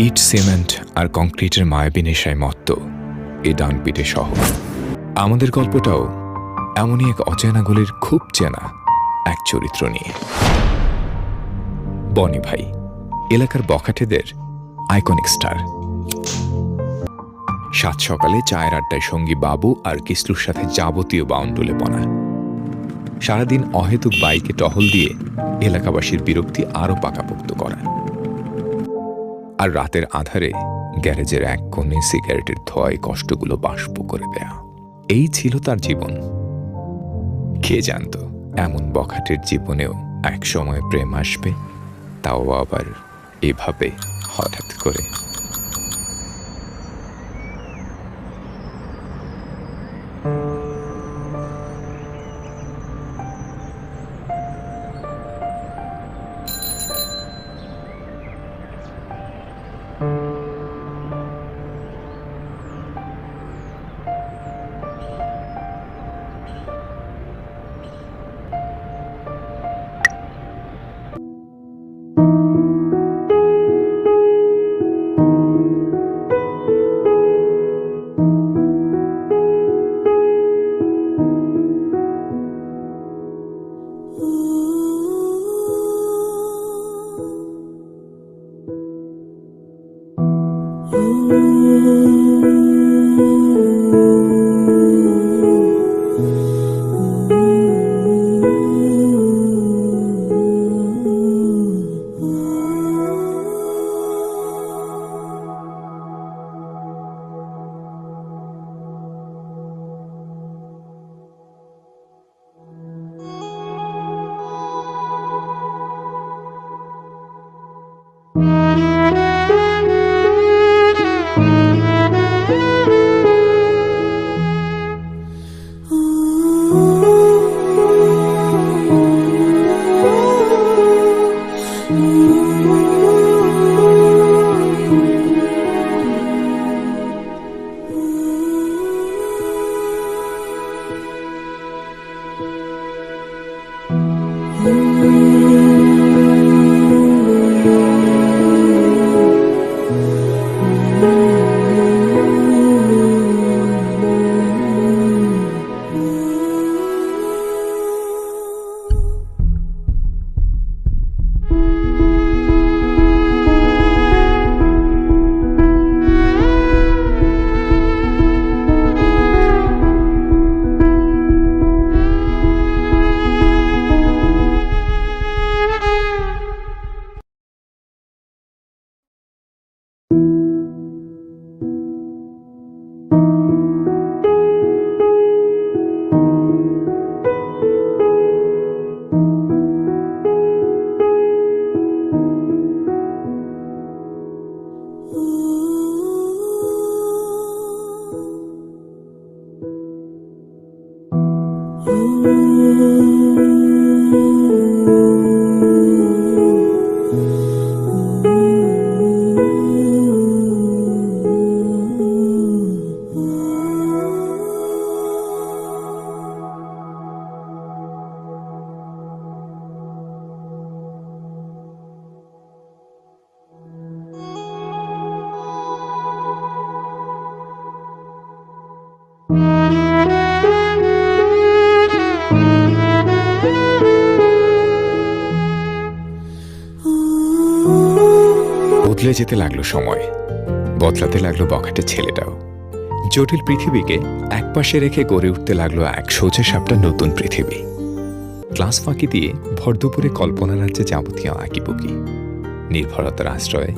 ইট, cement আর কংক্রিটের মায়াবী নেশায় মত্ত এই ডানপিটে শহর। আমাদের গল্পটাও এমনই এক অচেনা গলির খুব চেনা এক চরিত্র নিয়ে। বনি ভাই, এলাকার বখাটেদের আইকনিক স্টার। সাত সকালে চায়ের আড্ডায় সঙ্গী বাবু আর কিসলুর সাথে যাবতীয় বাউন্ডুলেপনা। সারাদিন অহেতুক বাইকে টহল দিয়ে এলাকাবাসীর বিরক্তি আরও পাকাপোক্ত করা। আর রাতের আধারে গ্যারেজের এক কোণে সিগারেটের ধোঁয়ায় কষ্টগুলো বাষ্প করে দেয়া। এই ছিল তার জীবন। কে জানত এমন বখাটের জীবনেও এক সময় প্রেম আসবে, তাও আবার এভাবে হঠাৎ করে। বদলে যেতে লাগলো সময়, বদলাতে লাগলো বখাটে ছেলেটাও। জটিল পৃথিবীকে একপাশে রেখে গড়ে উঠতে লাগলো এক সোজা সাপটা নতুন পৃথিবী। ক্লাস ফাঁকি দিয়ে ভরদুপুরে কল্পনা রাজ্যে যাবতীয় আঁকিবুকি, নির্ভরতার আশ্রয়ে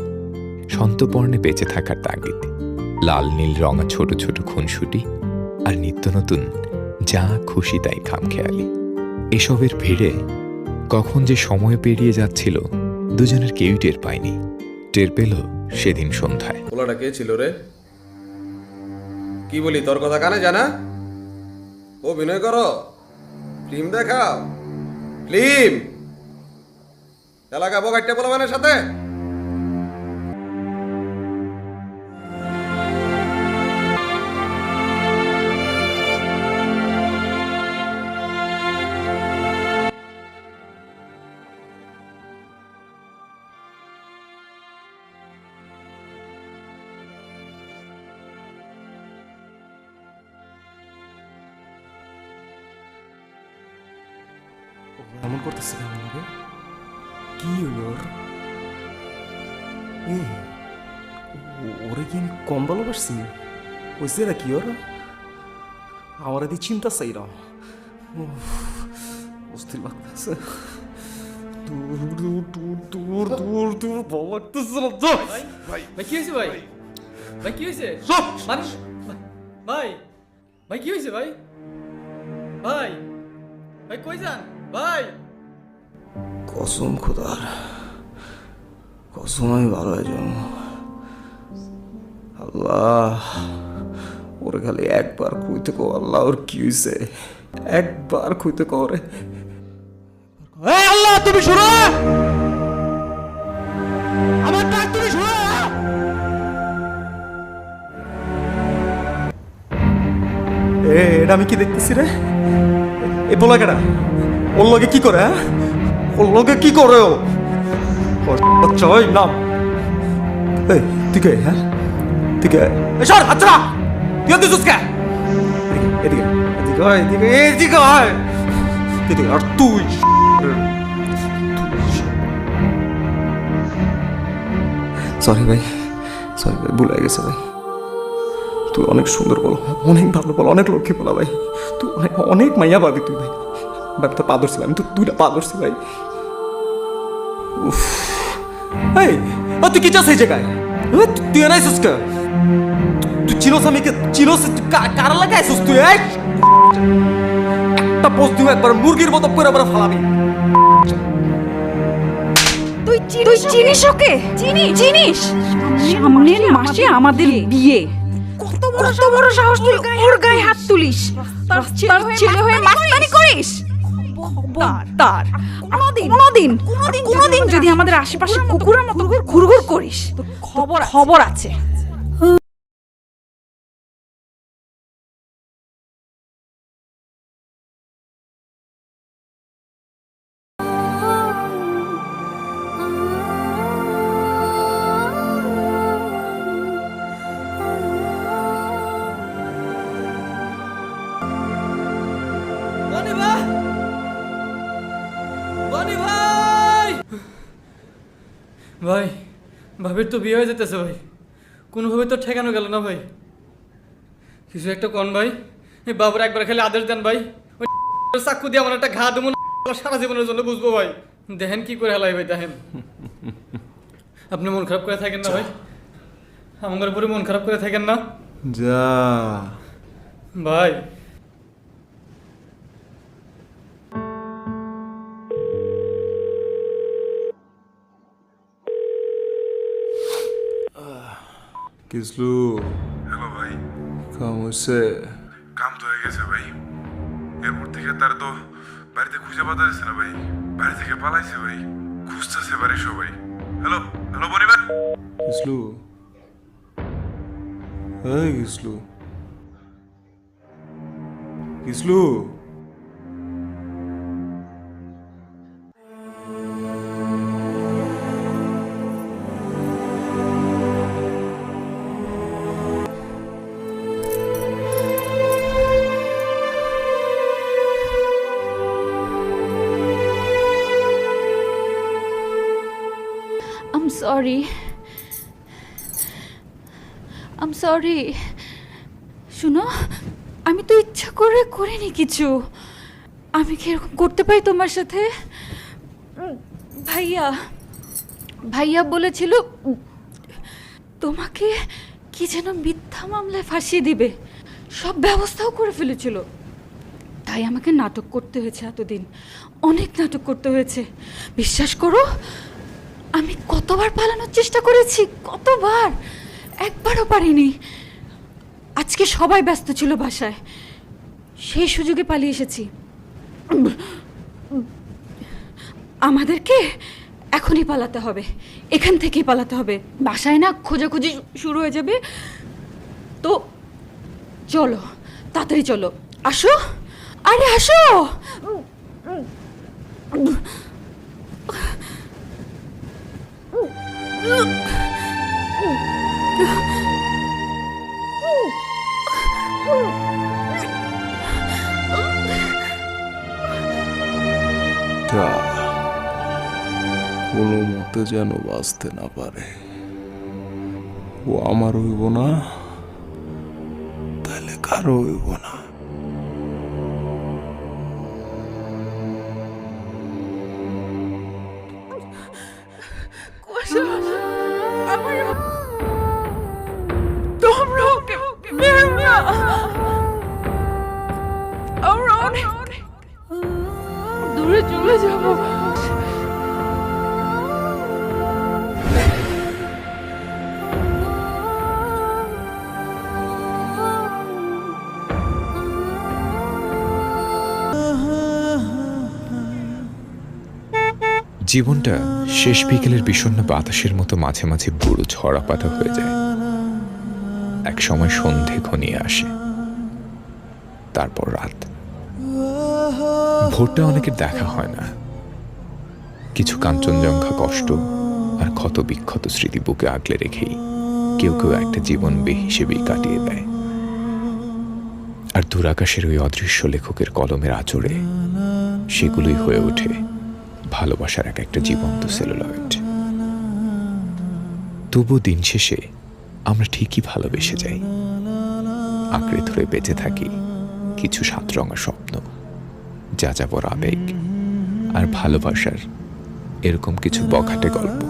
সন্তপর্ণে বেঁচে থাকার তাগিদ, লাল নীল রঙা ছোট ছোট খুনসুটি আর নিত্য নতুন যা খুশি তাই খামখেয়ালি। এসবের ভিড়ে কখন যে সময় পেরিয়ে যাচ্ছিল দুজনের কেউই টের পায়নি। টের পেল সেদিন সন্ধ্যায়। ওলাটা কে ছিল রে? কি বলি, তোর কথা কানে জানা? অভিনয় করো, ফিল্ম দেখাও, ফিল্ম এলাকা বগাইটে বলবানের সাথে। এমন করতেছে কেমন হবে? কি হইল ওর? এই, ওরে কি আমি কম ভালোবাসছি? হয়েছে না কি ওর? আমার এদি চিন্তা চাই না, অস্থির লাগতেছে। দূর দূর দূর দূর দূর দূর ভালো লাগতেছে না। ভাই কি হয়েছে ভাই? ভাই কি হয়েছে? মানুষ ভাই ভাই কি হয়েছে ভাই? ভাই ভাই কই যান ভাই? কসম খোদার, কসম আমি ভালো হয়ে যাব। আল্লাহ ওরে খালি একবার কইতে কো, আল্লাহ ওর কি হয়েছে একবার কইতে কো রে। আল্লাহ তুমি শুনো, আমার ডাক তুমি শুনো। এটা আমি কি দেখতেছি রে? এ বলা কেডা? ওর লগে কি করে? ওর লগে কি করে ও? ওর নাম এই তুই কে? হ্যাঁ তুই কে? সর আচ্ছা তুই দিছিস কে? এদিকে এদিকে হয়, এদিকে এদিকে হয়, এদিকে। আর তুই সরি ভাই, সরি ভাই, ভুলে গেছে ভাই। তুই অনেক সুন্দর বল, অনেক ভালো বল, অনেক লক্ষ্মী বলা ভাই। তুই অনেক মাইয়া পাবি তুই ভাই। ভাই তো পা ধরছি, আমি তো দুইটা পা ধরছি ভাই। উফ এই তুই কি চাস এই জায়গায়? তুই এনাইছিস কে? তুই চিনোস আমি কে? চিনোস কারা লাগাইছিস তুই? একটা পোস্ট দিও একবার মুরগির মতো করে আবার ফালাবি। তুই চিনিস ওকে? চিনিস? সামনের মাসে আমাদের বিয়ে। কত বড় সাহস তুই ওর গায়ে হাত তুলিস? তার ছেলে হয়ে মাস্তানি করিস? খবরদার কোনোদিন যদি আমাদের আশেপাশে কুকুরের মতো ঘুরঘুর করিস, খবর আছে। বনি ভাই, বনি ভাই, ভাই ভাবির তো বিয়ে হয়ে যেতেছে ভাই, কোনোভাবে তো ঠেকানো গেল না ভাই। কিছু একটা কোন ভাই, এই বাবুর একবার খালি আদেশ দেন ভাই, ওই চাকু দিয়ে আমার একটা ঘা দেবো না, সারা জীবনের জন্য বুঝবো ভাই। দেখেন কি করে হেলাই ভাই, দেখেন। আপনি মন খারাপ করে থাকেন না ভাই, আমার উপরে মন খারাপ করে থাকেন না যা ভাই। কিসলু? হ্যালো ভাই, কাম হয়েছে? কাম তো হয়ে গেছে ভাই। এরপর থেকে তার তো বাড়িতে খুঁজে পাওয়া যাচ্ছে না ভাই, বাড়ি থেকে পালাইছে ভাই, খুঁজতেছে বাড়ি সবাই। হ্যালো হ্যালো বনি ভাই, কিসলু? এই কিসলু? কিসলু? I'm sorry. শুনো, আমি তো ইচ্ছা করে করিনি কিছু। আমি কি এরকম করতে পারি তোমার সাথে? ভাইয়া বলেছিল তোমাকে কি যেন মিথ্যা মামলায় ফাঁসিয়ে দিবে, সব ব্যবস্থাও করে ফেলেছিল। তাই আমাকে নাটক করতে হয়েছে এতদিন, অনেক নাটক করতে হয়েছে। বিশ্বাস করো, আমি কতবার পালানোর চেষ্টা করেছি, কতবার, একবারও পারিনি। আজকে সবাই ব্যস্ত ছিল বাসায়, সেই সুযোগে পালিয়ে এসেছি। আমাদেরকে এখনই পালাতে হবে, এখান থেকেই পালাতে হবে। বাসায় না খোঁজাখুঁজি শুরু হয়ে যাবে। তো চলো, তাড়াতাড়ি চলো, আসো, আরে আসো। যা সাথে যেন বাঁচতে না পারে। ও আমার হইব না, তাহলে কারো হইব না। তোমরা ওকে মেরো না, আমরা অনেক দূরে চলে যাব। জীবনটা শেষ বিকেলের বিষণ্ণ বাতাসের মতো মাঝে মাঝে বুড়ো ঝরা পাতা হয়ে যায়। এক সময় সন্ধে ঘনিয়ে আসে, তারপর রাত। ভোরটা অনেকের দেখা হয় না। কিছু কাঞ্চনজঙ্ঘা কষ্ট আর ক্ষত বিক্ষত স্মৃতি বুকে আগলে রেখেই কেউ কেউ একটা জীবন বেহিসেবেই কাটিয়ে দেয়। আর দূরাকাশের ওই অদৃশ্য লেখকের কলমের আঁচড়ে সেগুলোই হয়ে ওঠে ভালোবাসার এক একটা জীবন্ত সেলুলয়েড। তবু দিন শেষে আমরা ঠিকই ভালোবেসে যাই, আঁকড়ে ধরে বেঁচে থাকি কিছু সাতরঙা স্বপ্ন, যাযাবর আবেগ আর ভালোবাসার এরকম কিছু বখাটে গল্প।